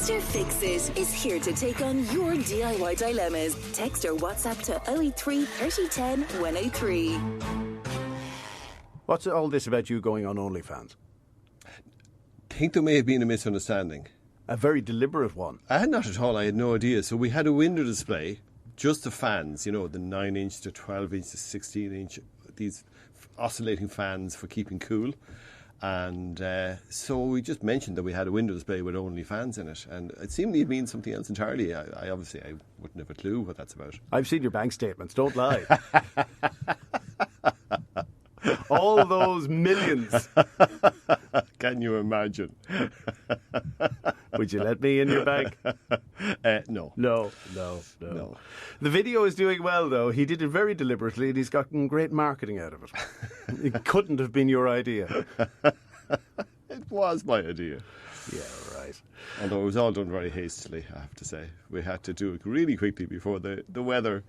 Mr. Fix-It is here to take on your DIY dilemmas. Text or WhatsApp to 083 3010 103. What's all this about you going on OnlyFans? I think there may have been a misunderstanding. A very deliberate one. Not at all. I had no idea. So we had a window display, just the fans, the 9-inch to 12-inch to 16-inch, these oscillating fans for keeping cool. And so we just mentioned that we had a window display with only fans in it, and it seemed to mean something else entirely. I obviously wouldn't have a clue what that's about. I've seen your bank statements, don't lie. All those millions. Can you imagine? Would you let me in your bank? No. No. The video is doing well, though. He did it very deliberately, and he's gotten great marketing out of it. It couldn't have been your idea. It was my idea. Yeah, right. Although it was all done very hastily, I have to say. We had to do it really quickly before the weather...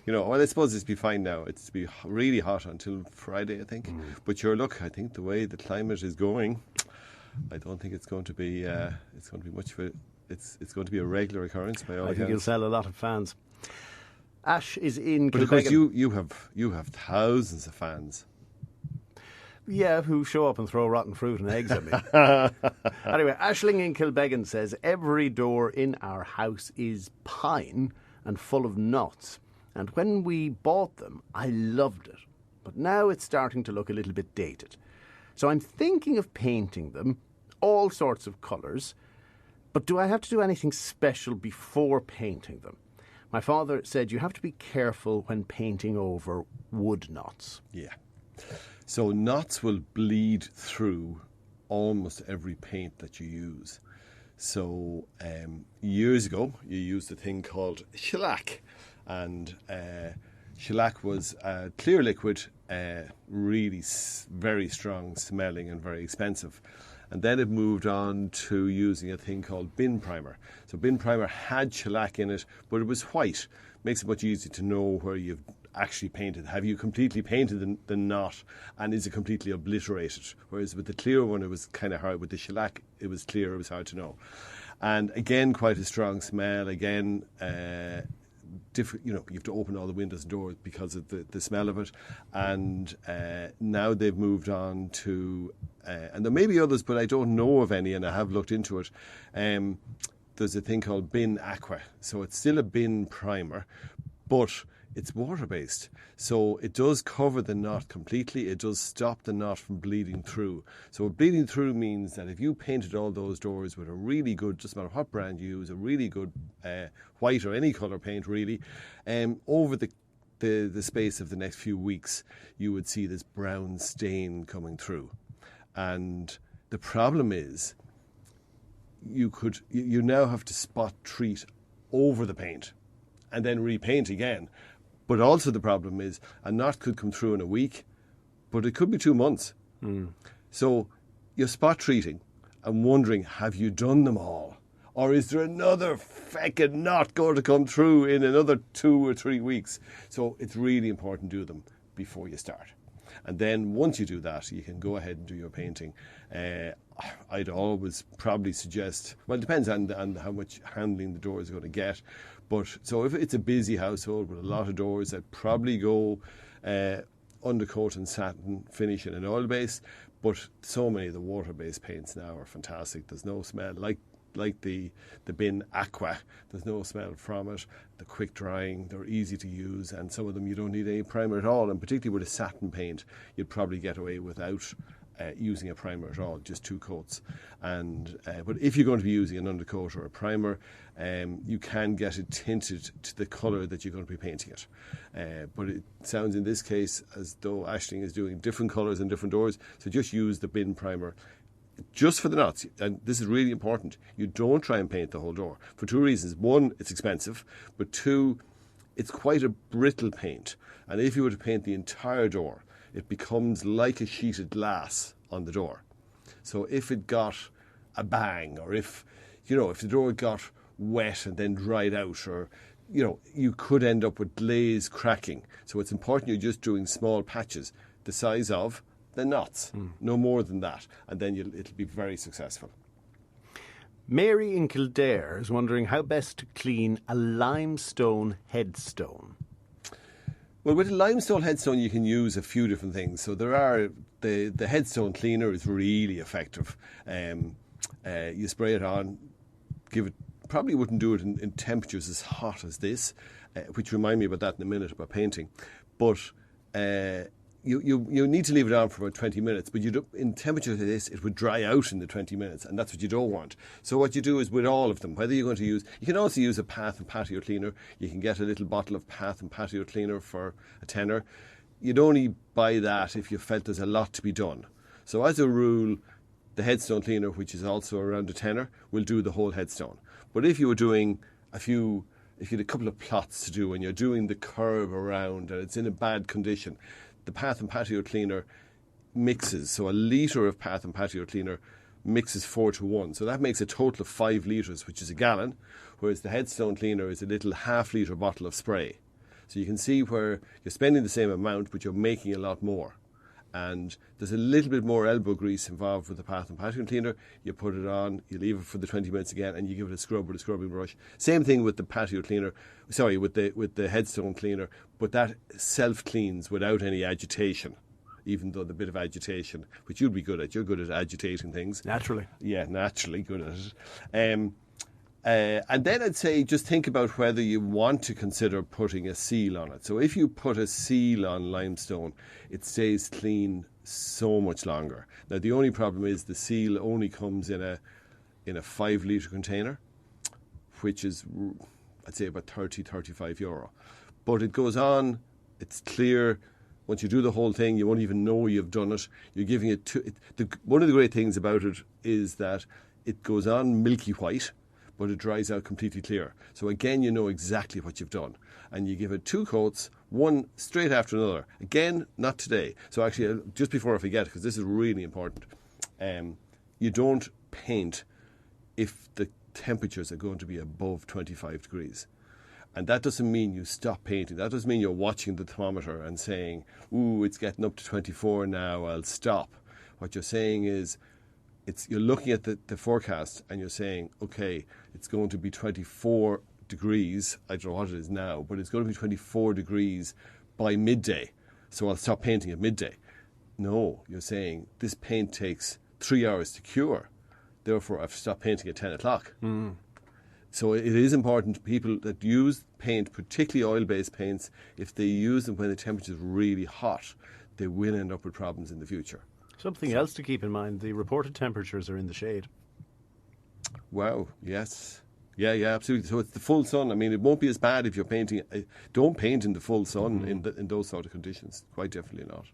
well, I suppose it's be fine now. It's to be really hot until Friday, I think. But look, I think the way the climate is going, I don't think it's going to be much of a. It's going to be a regular occurrence by all accounts. I think you'll sell a lot of fans. Ash is in Kilbeggan. But of course, you have thousands of fans. Yeah, who show up and throw rotten fruit and eggs at me. Anyway, Ashling in Kilbeggan says every door in our house is pine and full of nuts. And when we bought them, I loved it. But now it's starting to look a little bit dated. So I'm thinking of painting them, all sorts of colours. But do I have to do anything special before painting them? My father said you have to be careful when painting over wood knots. Yeah. So knots will bleed through almost every paint that you use. So years ago, you used a thing called shellac. And shellac was a clear liquid, really very strong smelling and very expensive. And then it moved on to using a thing called bin primer. So bin primer had shellac in it, but it was white. Makes it much easier to know where you've actually painted. Have you completely painted the knot, and is it completely obliterated? Whereas with the clear one, it was kind of hard. With the shellac, it was clear, it was hard to know. And again, quite a strong smell. Again, different, you have to open all the windows and doors because of the smell of it. And now they've moved on to, and there may be others, but I don't know of any, and I have looked into it. There's a thing called bin aqua. So it's still a bin primer, but it's water-based. So it does cover the knot completely. It does stop the knot from bleeding through. So bleeding through means that if you painted all those doors with a really good, just no matter what brand you use, a really good white or any colour paint really, over the space of the next few weeks, you would see this brown stain coming through. And the problem is, you now have to spot treat over the paint and then repaint again. But also the problem is a knot could come through in a week, but it could be 2 months. So you're spot treating and wondering, have you done them all? Or is there another feckin' knot going to come through in another 2 or 3 weeks? So it's really important to do them before you start. And then once you do that, you can go ahead and do your painting. I'd always probably suggest, well, it depends on how much handling the door is going to get. But so if it's a busy household with a lot of doors, I'd probably go undercoat and satin finish in an oil base. But so many of the water-based paints now are fantastic. There's no smell like the bin aqua. There's no smell from it. They're quick drying. They're easy to use, and some of them you don't need any primer at all. And particularly with a satin paint, you'd probably get away without using a primer at all, just 2 coats. And but if you're going to be using an undercoat or a primer, you can get it tinted to the colour that you're going to be painting it. But it sounds in this case as though Aisling is doing different colours and different doors, so just use the bin primer just for the knots. And this is really important. You don't try and paint the whole door for 2 reasons. 1, it's expensive, but 2, it's quite a brittle paint. And if you were to paint the entire door, it becomes like a sheeted glass on the door. So if it got a bang, or if the door got wet and then dried out, or you could end up with glaze cracking. So it's important you're just doing small patches the size of the knots, no more than that, and then it'll be very successful. Mary in Kildare is wondering how best to clean a limestone headstone. Well, with a limestone headstone, you can use a few different things. So there are the headstone cleaner is really effective. You spray it on, give it. Probably wouldn't do it in temperatures as hot as this, which remind me about that in a minute about painting. But you need to leave it on for about 20 minutes. But in temperatures like this, it would dry out in the 20 minutes, and that's what you don't want. So what you do is with all of them, whether you're going to use, you can also use a path and patio cleaner. You can get a little bottle of path and patio cleaner for a tenner. You'd only buy that if you felt there's a lot to be done. So as a rule, the headstone cleaner, which is also around a tenner, will do the whole headstone. But if you were doing if you had a couple of plots to do and you're doing the curb around and it's in a bad condition, the path and patio cleaner mixes. So a litre of path and patio cleaner mixes 4 to 1. So that makes a total of 5 litres, which is a gallon, whereas the headstone cleaner is a little half-litre bottle of spray. So you can see where you're spending the same amount, but you're making a lot more. And there's a little bit more elbow grease involved with the path and patio cleaner. You put it on, you leave it for the 20 minutes again, and you give it a scrub with a scrubbing brush. Same thing with the patio cleaner, with the headstone cleaner, but that self-cleans without any agitation, even though the bit of agitation, which you'd be good at. You're good at agitating things. Naturally. Yeah, naturally good at it. And then I'd say just think about whether you want to consider putting a seal on it. So if you put a seal on limestone, it stays clean so much longer. Now the only problem is the seal only comes in a 5 litre container, which is I'd say about €30-35. But it goes on, it's clear. Once you do the whole thing, you won't even know you've done it. You're giving it one of the great things about it is that it goes on milky white, but it dries out completely clear. So again, you know exactly what you've done. And you give it 2 coats, one straight after another. Again, not today. So actually, just before I forget, because this is really important, you don't paint if the temperatures are going to be above 25 degrees. And that doesn't mean you stop painting. That doesn't mean you're watching the thermometer and saying, ooh, it's getting up to 24 now, I'll stop. What you're saying is, you're looking at the forecast and you're saying, okay, it's going to be 24 degrees. I don't know what it is now, but it's going to be 24 degrees by midday. So I'll stop painting at midday. No, you're saying this paint takes 3 hours to cure. Therefore, I've stopped painting at 10 o'clock. Mm. So it is important people that use paint, particularly oil-based paints, if they use them when the temperature is really hot, they will end up with problems in the future. Something else to keep in mind, the reported temperatures are in the shade. Wow, yes. Yeah, absolutely. So it's the full sun. I mean, it won't be as bad if you're painting. Don't paint in the full sun in those sort of conditions. Quite definitely not.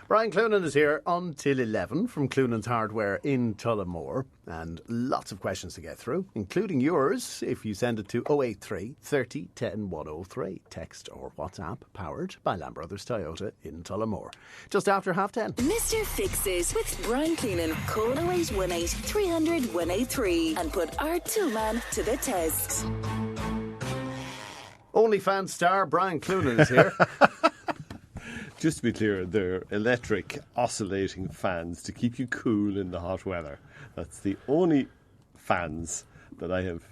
Brian Cloonan is here until 11 from Cloonan's Hardware in Tullamore, and lots of questions to get through, including yours if you send it to 083 30 10 103. Text or WhatsApp, powered by Lamb Brothers Toyota in Tullamore. Just after 10:30. Mr. Fixes with Brian Cloonan. Call 0818 300 183 and put our toolman to the test. OnlyFans star Brian Cloonan is here. Just to be clear, they're electric oscillating fans to keep you cool in the hot weather. That's the only fans that I have.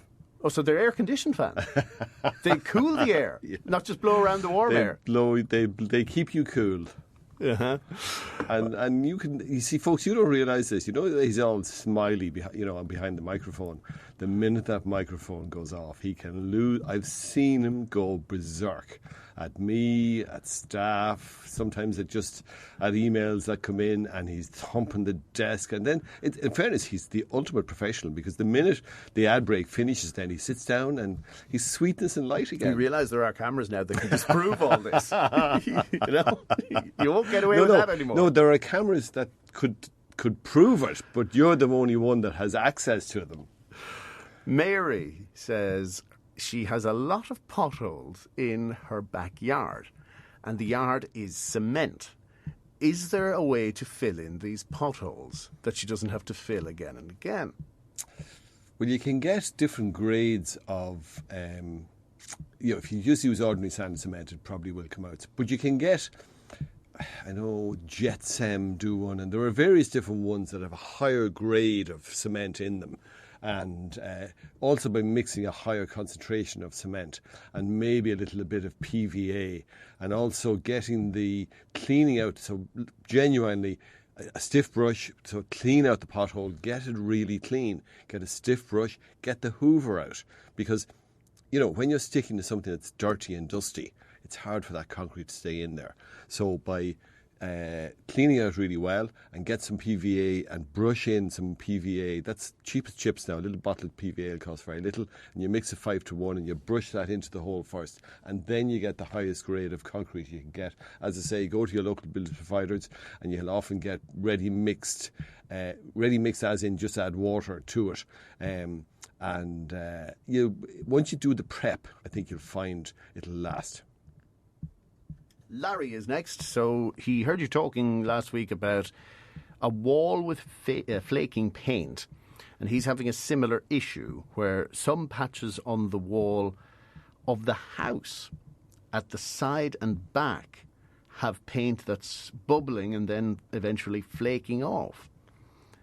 Oh, so they're air-conditioned fans. They cool the air, not just blow around the warm air. They keep you cool. Uh-huh. And you see, folks, you don't realise this. You know, he's all smiley, behind the microphone. The minute that microphone goes off, he can lose. I've seen him go berserk at me, at staff, sometimes at emails that come in, and he's thumping the desk. And then, in fairness, he's the ultimate professional, because the minute the ad break finishes, then he sits down and he's sweetness and light again. You realise there are cameras now that can disprove all this. You won't get away with that anymore. No, there are cameras that could prove it, but you're the only one that has access to them. Mary says she has a lot of potholes in her backyard, and the yard is cement. Is there a way to fill in these potholes that she doesn't have to fill again and again? Well, you can get different grades of, if you just use ordinary sand and cement, it probably will come out. But you can get, I know Jetsam do one, and there are various different ones that have a higher grade of cement in them. and also by mixing a higher concentration of cement and maybe a little bit of PVA, and also getting the cleaning out, so genuinely a stiff brush, so clean out the pothole, get it really clean, get a stiff brush, get the hoover out, because when you're sticking to something that's dirty and dusty, it's hard for that concrete to stay in there. So by cleaning out really well and get some PVA and brush in some PVA. That's cheap as chips now. A little bottle of PVA will cost very little, and you mix it 5-to-1 and you brush that into the hole first, and then you get the highest grade of concrete you can get. As I say, go to your local building providers and you'll often get ready mixed as in just add water to it. Once you do the prep, I think you'll find it'll last. Larry is next. So he heard you talking last week about a wall with flaking paint, and he's having a similar issue where some patches on the wall of the house at the side and back have paint that's bubbling and then eventually flaking off.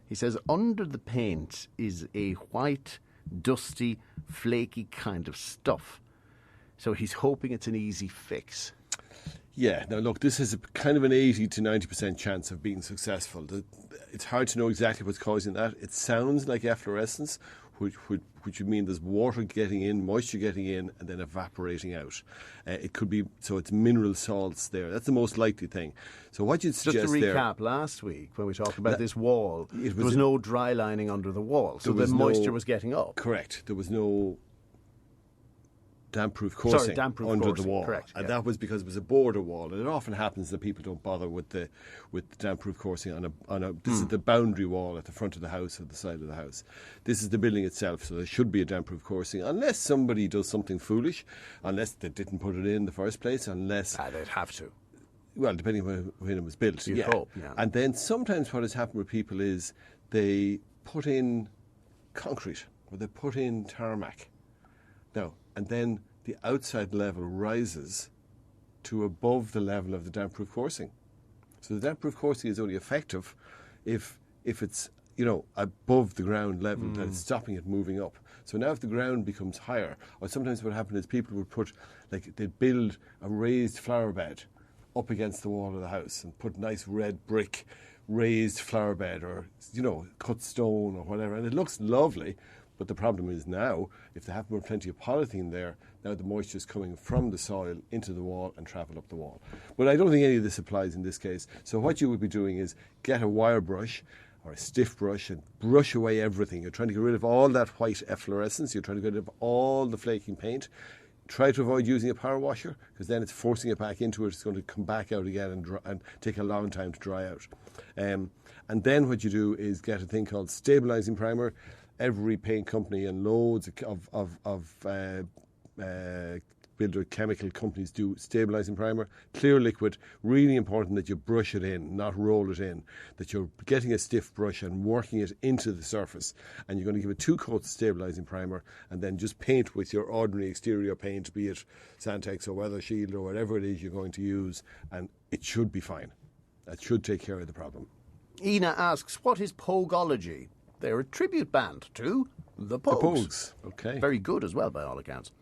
He says under the paint is a white, dusty, flaky kind of stuff. So he's hoping it's an easy fix. Yeah, now look, this has a kind of an 80 to 90% chance of being successful. It's hard to know exactly what's causing that. It sounds like efflorescence, which would mean there's water getting in, moisture getting in, and then evaporating out. It could be, so it's mineral salts there. That's the most likely thing. So what you'd suggest there... Just to recap, last week when we talked about this wall, there was no dry lining under the wall, so the moisture was getting up. Correct. There was no damp-proof coursing under the wall. Correct, and that was because it was a border wall, and it often happens that people don't bother with the damp-proof coursing on a this is the boundary wall at the front of the house or the side of the house. This is the building itself, so there should be a damp-proof coursing, unless somebody does something foolish, unless they didn't put it in the first place, unless... they'd have to. Well, depending on when it was built. You'd hope, yeah. And then sometimes what has happened with people is they put in concrete or they put in tarmac. Now, and then the outside level rises to above the level of the damp-proof coursing. So the damp-proof coursing is only effective if it's above the ground level, that it's stopping it moving up. So now if the ground becomes higher, or sometimes what happens is people would put, they'd build a raised flower bed up against the wall of the house and put nice red brick raised flower bed, or cut stone or whatever, and it looks lovely. But the problem is now, if they happen to put plenty of polythene there, now the moisture is coming from the soil into the wall and travel up the wall. But I don't think any of this applies in this case. So what you would be doing is get a wire brush or a stiff brush and brush away everything. You're trying to get rid of all that white efflorescence. You're trying to get rid of all the flaking paint. Try to avoid using a power washer, because then it's forcing it back into it. It's going to come back out again and take a long time to dry out. And then what you do is get a thing called stabilising primer. Every paint company and loads of builder chemical companies do stabilising primer. Clear liquid, really important that you brush it in, not roll it in, that you're getting a stiff brush and working it into the surface. And you're going to give it 2 coats of stabilising primer and then just paint with your ordinary exterior paint, be it Santex or Weather Shield or whatever it is you're going to use, and it should be fine. That should take care of the problem. Ina asks, what is Pogology? They're a tribute band to the Pogues. The Pogues, okay. Very good as well, by all accounts.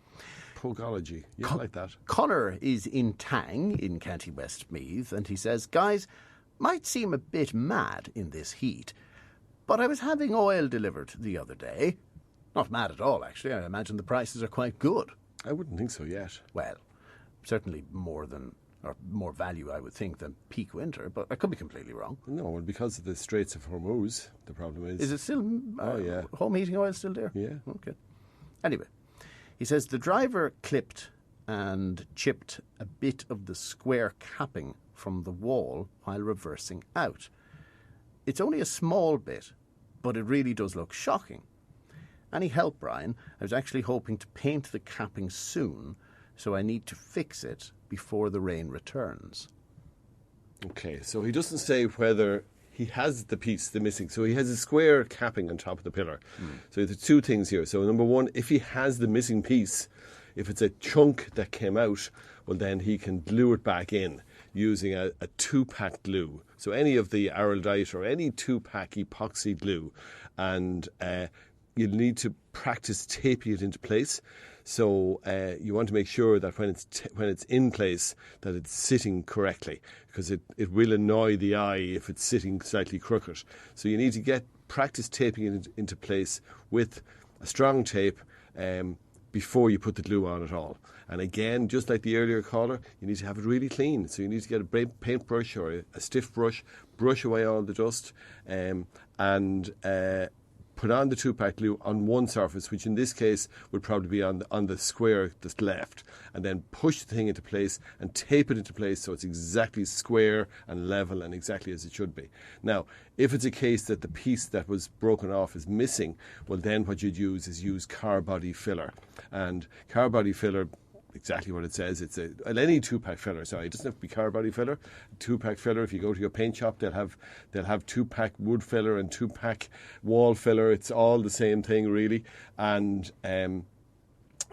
Pogology, yeah, I like that. Connor is in Tang, in County Westmeath, and he says, guys, might seem a bit mad in this heat, but I was having oil delivered the other day. Not mad at all, actually. I imagine the prices are quite good. I wouldn't think so yet. Well, certainly more value, I would think, than peak winter, but I could be completely wrong. No, well, because of the Straits of Hormuz, the problem is... Is it still... yeah. Home heating oil still there? Yeah. Okay. Anyway, he says the driver clipped and chipped a bit of the square capping from the wall while reversing out. It's only a small bit, but it really does look shocking. Any help, Brian? I was actually hoping to paint the capping soon, so I need to fix it before the rain returns. Okay, so he doesn't say whether he has the piece, the missing. So he has a square capping on top of the pillar. So there's 2 things here. So number 1, if he has the missing piece, if it's a chunk that came out, well then he can glue it back in using a 2-pack glue. So any of the Araldite or any 2-pack epoxy glue, and you'll need to practice taping it into place. So you want to make sure that when it's in place, that it's sitting correctly, because it will annoy the eye if it's sitting slightly crooked. So you need to practice taping it into place with a strong tape before you put the glue on at all. And again, just like the earlier caller, you need to have it really clean. So you need to get a paintbrush or a stiff brush away all the dust, and put on the 2-pack glue on one surface, which in this case would probably be on the square that's left, and then push the thing into place and tape it into place so it's exactly square and level and exactly as it should be. Now, if it's a case that the piece that was broken off is missing, well then what you'd use car body filler. And car body filler, exactly what it says. It's any 2-pack filler. Sorry, it doesn't have to be car body filler. 2-pack filler. If you go to your paint shop, they'll have 2-pack wood filler and 2-pack wall filler. It's all the same thing, really. And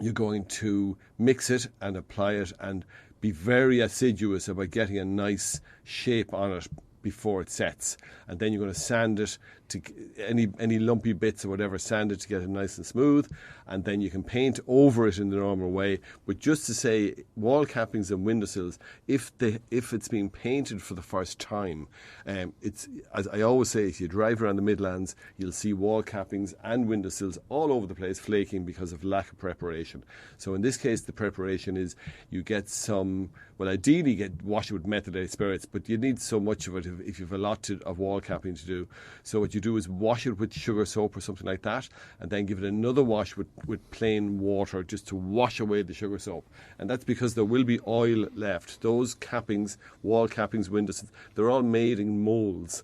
you're going to mix it and apply it, and be very assiduous about getting a nice shape on it before it sets. And then you're going to sand it to any lumpy bits or whatever, sand it to get it nice and smooth, and then you can paint over it in the normal way. But just to say, wall cappings and windowsills, if it's being painted for the first time, it's, as I always say, if you drive around the Midlands, you'll see wall cappings and windowsills all over the place flaking because of lack of preparation. So in this case, the preparation is you get some, well, ideally wash it with methylated spirits, but you need so much of it if you've a lot of wall capping to do. So what you do is wash it with sugar soap or something like that, and then give it another wash with plain water just to wash away the sugar soap. And that's because there will be oil left. Those cappings, wall cappings, windows, they're all made in moulds.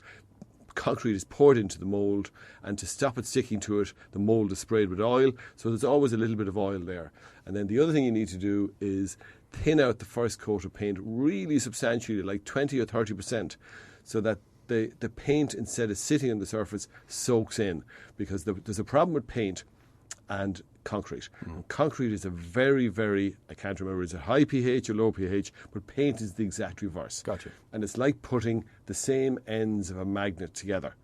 Concrete is poured into the mould, and to stop it sticking to it, the mould is sprayed with oil, so there's always a little bit of oil there. And then the other thing you need to do is thin out the first coat of paint really substantially, like 20 or 30%, so that the paint, instead of sitting on the surface, soaks in. Because there's a problem with paint and concrete. Concrete is a very, very, I can't remember, is it high pH or low pH, but paint is the exact reverse. Gotcha. And it's like putting the same ends of a magnet together.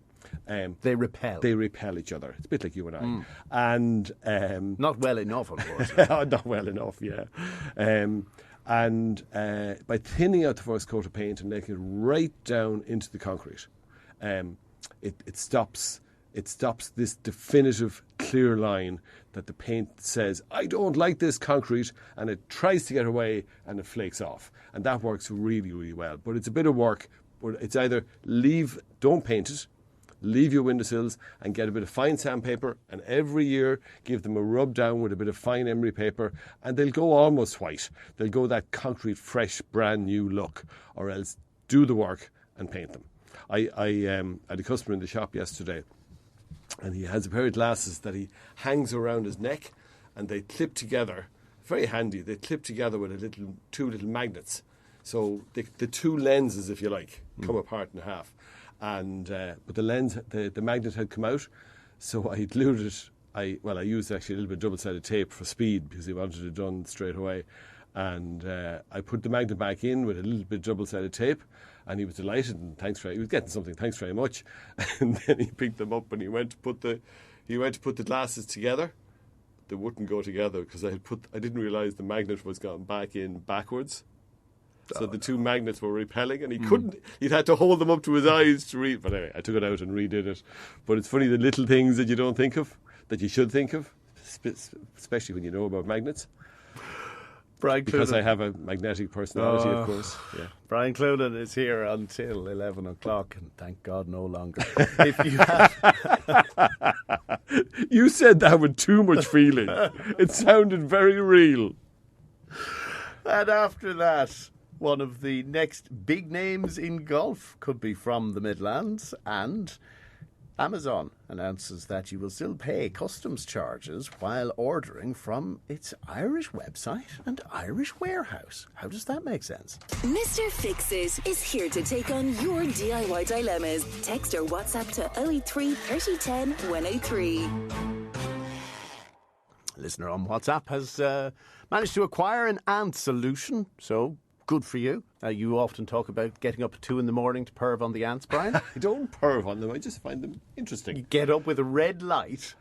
They repel. They repel each other. It's a bit like you and I. And not well enough, of course. not well enough, yeah. By thinning out the first coat of paint and making it right down into the concrete, it stops this definitive clear line that the paint says, I don't like this concrete, and it tries to get away and it flakes off. And that works really, really well. But it's a bit of work. But it's either don't paint it, leave your windowsills and get a bit of fine sandpaper, and every year give them a rub down with a bit of fine emery paper, and they'll go almost white. They'll go that concrete, fresh, brand new look, or else do the work and paint them. I had a customer in the shop yesterday, and he has a pair of glasses that he hangs around his neck, and they clip together, very handy, they clip together with two little magnets. So the two lenses, if you like, come apart in half. And but the lens, the magnet had come out, so I glued it. I used actually a little bit of double-sided tape for speed because he wanted it done straight away. And I put the magnet back in with a little bit of double-sided tape, and he was delighted and he was getting something. Thanks very much. And then he picked them up and he went to put the glasses together. They wouldn't go together because I didn't realise the magnet was gone back in backwards. So the two magnets were repelling, and he couldn't. He'd had to hold them up to his eyes to read. But anyway, I took it out and redid it. But it's funny, the little things that you don't think of, that you should think of, especially when you know about magnets. Brian Cloonan. Because I have a magnetic personality, of course. Yeah. Brian Cloonan is here until 11 o'clock, and thank God no longer. If you have... You said that with too much feeling. It sounded very real. And after that, one of the next big names in golf could be from the Midlands, and Amazon announces that you will still pay customs charges while ordering from its Irish website and Irish warehouse. How does that make sense? Mr. Fix-It is here to take on your DIY dilemmas. Text or WhatsApp to 083 3010 103. Listener on WhatsApp has managed to acquire an ant solution, so good for you. You often talk about getting up at 2 in the morning to perv on the ants, Brian. I don't perv on them, I just find them interesting. You get up with a red light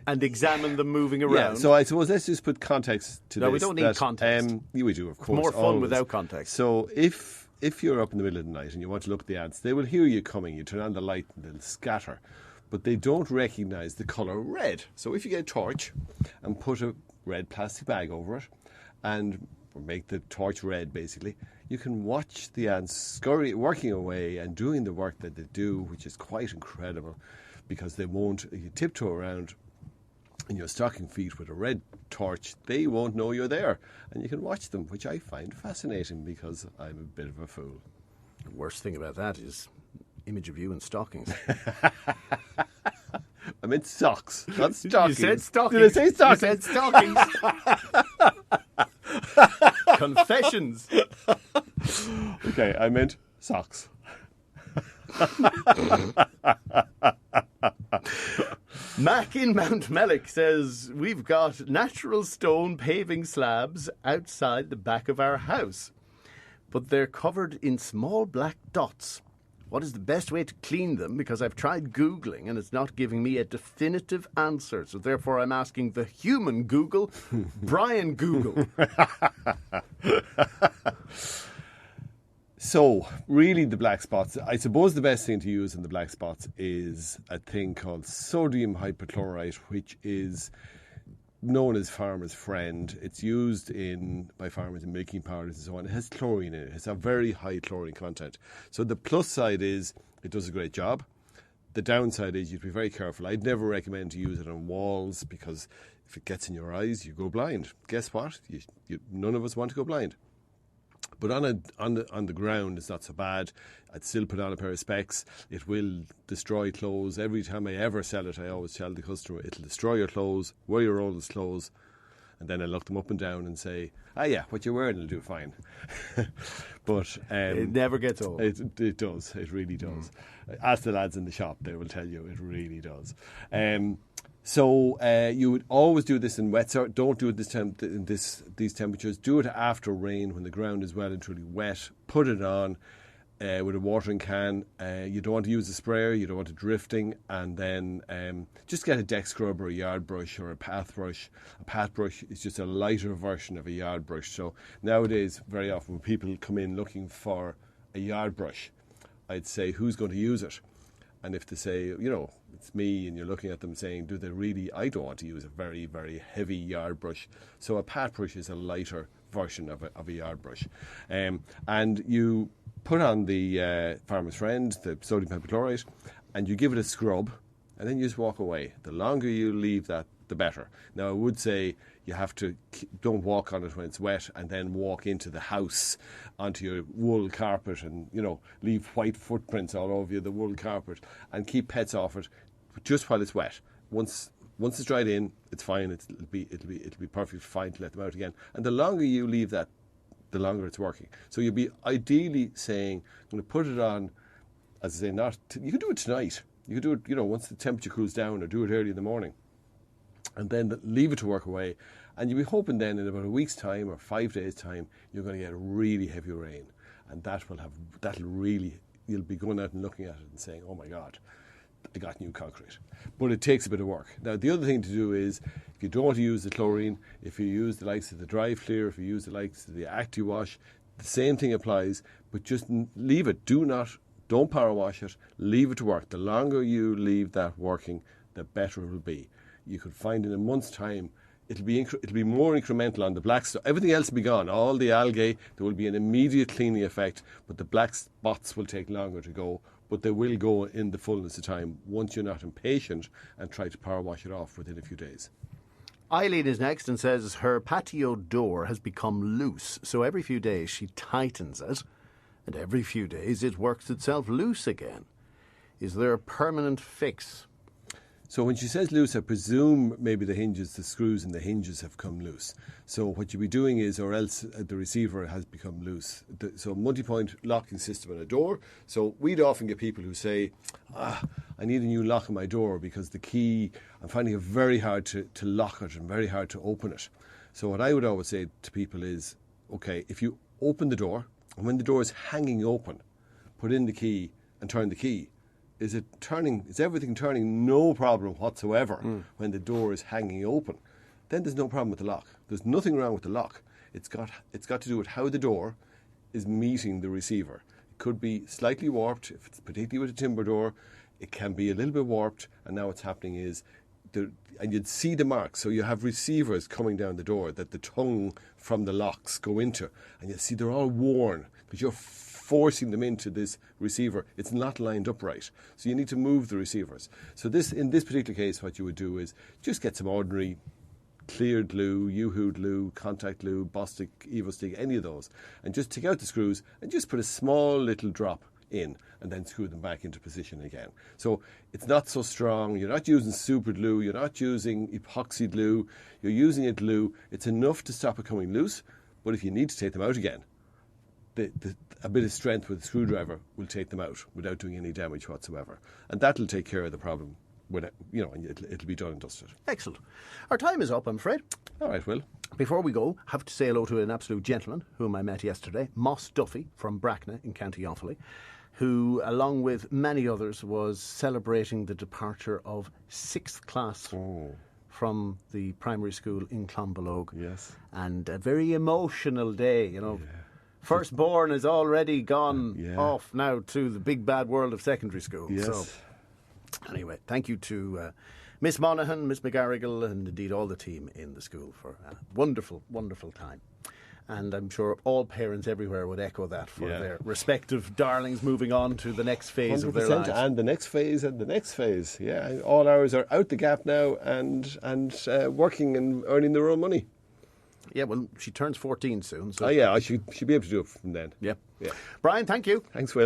and examine them moving around. Yeah, so I suppose let's just put context to this. No, we don't need context. Yeah, we do, of course. More fun always. without context. So if you're up in the middle of the night and you want to look at the ants, they will hear you coming. You turn on the light and they'll scatter. But they don't recognise the colour red. So if you get a torch and put a red plastic bag over it and make the torch red, basically, you can watch the ants working away and doing the work that they do, which is quite incredible, because they won't, you tiptoe around in your stocking feet with a red torch, they won't know you're there. And you can watch them, which I find fascinating because I'm a bit of a fool. The worst thing about that is image of you in stockings. I meant socks, not stockings. You said stockings. Did I say stockings? You said stockings. Confessions. Okay, I meant socks. Mac in Mount Mellick says, we've got natural stone paving slabs outside the back of our house, but they're covered in small black dots. What is the best way to clean them? Because I've tried Googling and it's not giving me a definitive answer. So therefore I'm asking the human Google, Brian Google. So, really the black spots, I suppose the best thing to use in the black spots is a thing called sodium hypochlorite, which is known as farmer's friend. It's used by farmers in milking powders and so on. It has chlorine in it. It has a very high chlorine content. So the plus side is it does a great job. The downside is you'd be very careful. I'd never recommend to use it on walls because if it gets in your eyes, you go blind. Guess what? None of us want to go blind. But on the ground, it's not so bad. I'd still put on a pair of specs. It will destroy clothes. Every time I ever sell it, I always tell the customer, it'll destroy your clothes, wear your oldest clothes, and then I look them up and down and say, yeah, what you're wearing will do fine. But it never gets old. It does. It really does. Ask the lads in the shop; they will tell you it really does. So you would always do this in wet. Don't do it in these temperatures. Do it after rain when the ground is well and truly wet. Put it on with a watering can. You don't want to use a sprayer. You don't want it drifting. And then just get a deck scrub or a yard brush or a path brush. A path brush is just a lighter version of a yard brush. So nowadays, very often when people come in looking for a yard brush, I'd say, who's going to use it? And if they say, it's me, and you're looking at them saying, do they really? I don't want to use a very, very heavy yard brush. So a pat brush is a lighter version of a yard brush. And you put on the Farmer's Friend, the sodium hypochlorite, and you give it a scrub, and then you just walk away. The longer you leave that, the better. Now, I would say you have to, don't walk on it when it's wet and then walk into the house onto your wool carpet and, leave white footprints all over the wool carpet, and keep pets off it just while it's wet. Once it's dried in, it's fine. It'll be perfectly fine to let them out again. And the longer you leave that, the longer it's working. So you'll be ideally saying, I'm going to put it on, as I say, you can do it tonight. You can do it, once the temperature cools down, or do it early in the morning. And then leave it to work away. And you'll be hoping then in about a week's time or 5 days' time, you're going to get really heavy rain. And you'll be going out and looking at it and saying, oh my God, I got new concrete. But it takes a bit of work. Now, the other thing to do is, if you don't want to use the chlorine, if you use the likes of the Dry Clear, if you use the likes of the ActiWash, the same thing applies, but just leave it. Don't power wash it. Leave it to work. The longer you leave that working, the better it will be. You could find in a month's time, it'll be more incremental on the black stuff. Everything else will be gone. All the algae, there will be an immediate cleaning effect, but the black spots will take longer to go. But they will go in the fullness of time once you're not impatient and try to power wash it off within a few days. Eileen is next and says her patio door has become loose, so every few days she tightens it, and every few days it works itself loose again. Is there a permanent fix? So when she says loose, I presume maybe the screws in the hinges have come loose. So what you'll be doing is, or else the receiver has become loose. So multi-point locking system on a door. So we'd often get people who say, I need a new lock on my door because the key, I'm finding it very hard to lock it and very hard to open it. So what I would always say to people is, okay, if you open the door, and when the door is hanging open, put in the key and turn the key. is everything turning no problem whatsoever when the door is hanging open, then there's no problem with the lock. There's nothing wrong with the lock. It's got to do with how the door is meeting the receiver. It could be slightly warped, if it's particularly with a timber door. It can be a little bit warped, and now what's happening is, and you'd see the marks. So you have receivers coming down the door that the tongue from the locks go into, and you see they're all worn because you're forcing them into this receiver. It's not lined up right, so you need to move the receivers. So in this particular case, what you would do is just get some ordinary clear glue, Yoo-hoo glue, contact glue, Bostik, Evo-Stik, any of those, and just take out the screws and just put a small little drop in and then screw them back into position again. So it's not so strong. You're not using super glue. You're not using epoxy glue. You're using a glue. It's enough to stop it coming loose, but if you need to take them out again, a bit of strength with a screwdriver will take them out without doing any damage whatsoever. And that'll take care of the problem. And it'll be done and dusted. Excellent. Our time is up, I'm afraid. All right, Will. Before we go, I have to say hello to an absolute gentleman whom I met yesterday, Moss Duffy from Bracknell in County Offaly, who, along with many others, was celebrating the departure of 6th class from the primary school in Clonbelogue. Yes. And a very emotional day, Yeah. Firstborn is already gone off now to the big bad world of secondary school. Yes. So, anyway, thank you to Miss Monaghan, Miss McGarrigle, and indeed all the team in the school for a wonderful, wonderful time. And I'm sure all parents everywhere would echo that for their respective darlings moving on to the next phase of their lives. And the next phase and the next phase. Yeah, all ours are out the gap now and working and earning their own money. Yeah, well, she turns 14 soon. So I should be able to do it from then. Yeah. Brian, thank you. Thanks, Will.